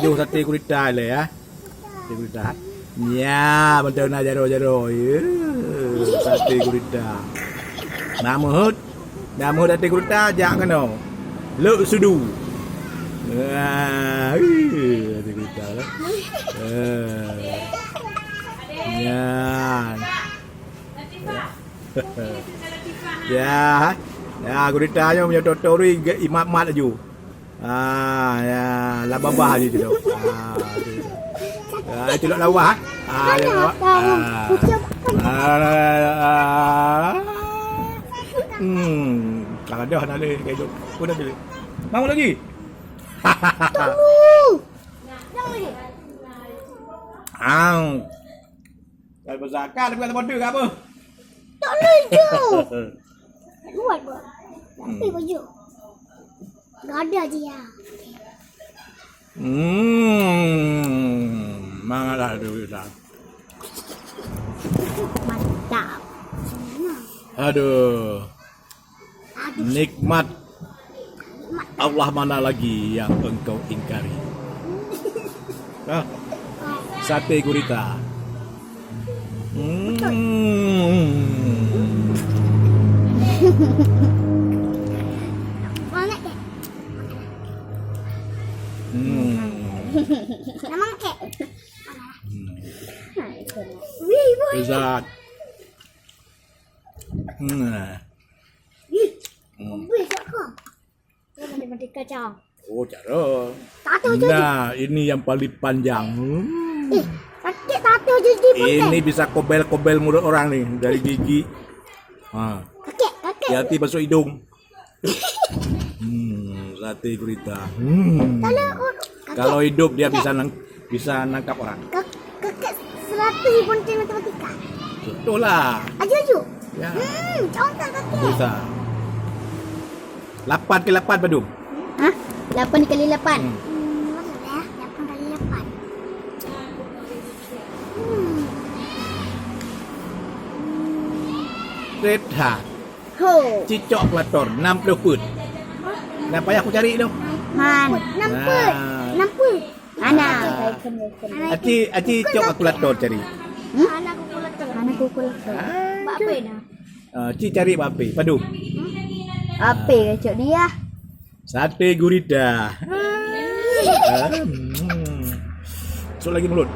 Aduh sate gurita le ya. Sate gurita. Ya, betul na jaro-jaro. Sate gurita. Nama sate gurita jak kena. Luk sudu. Sate gurita lah. Ya. Ya. Ya, guritanya punya totori imat-mat aju. Ya, labah-bah aja tu. Itu lawah. Lawah. Kalau dah nak le kayak tu. Pun dah le. Mau lagi? Tunggu. Jangan lagi. Kalau berzakat bukan tempat tu ke apa? Tak boleh je. Buat buat. Tapi baju. Gak ada je ya. Mangalah tu dah. Mantap. Aduh. Nikmat Allah mana lagi yang engkau ingkari? Sate gurita. Mana kek? Nama kek. Wih, wih. Lezat. Wih, cakap. Jangan mati kacang. Oh, cara. Tato je. Nah, ini yang paling panjang. Sakit tato je di putih. Ini bisa kobel-kobel mulut orang nih dari gigi. Kakek. Hati masuk hidung. Sate gurita. Kalau hidup dia bisa nangkap orang. Kakek 100 punten matematika. Betul lah. Aju. Ya. Contoh kakek. Bisa. 8 ke 8 Badung. Hah? 8 kali 8. Maksudnya 8 kali 8. Red Hat. Ho. Cicok Platon 60 foot. Nah, payah aku cari tu. Man. Nampak. Ana. Aci cok aku Platon cari. Anak kalkulator. Ana kalkulator. Buat apa dah? Ci cari apa? Badung. Apa cok dia? Sate gurita. Masuk lagi mulut.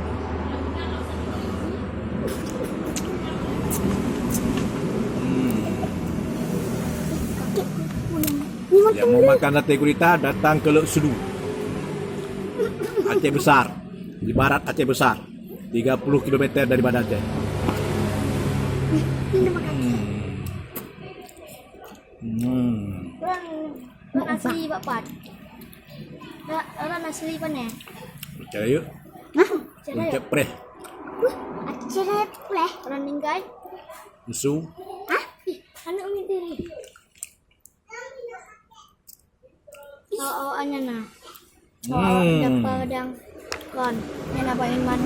Yang mau makan sate gurita datang ke Lok Sudu. Aceh Besar. Di barat Aceh Besar. 30 km dari Banda Aceh. Orang asli bapak. Orang asli mana? Cara yuk. Uncap preh. Acara pleh. Orang ninggal. Musuh. Hah? Anak umi diri. Oh, anya na. Dapat pedang kon. Yang nabain man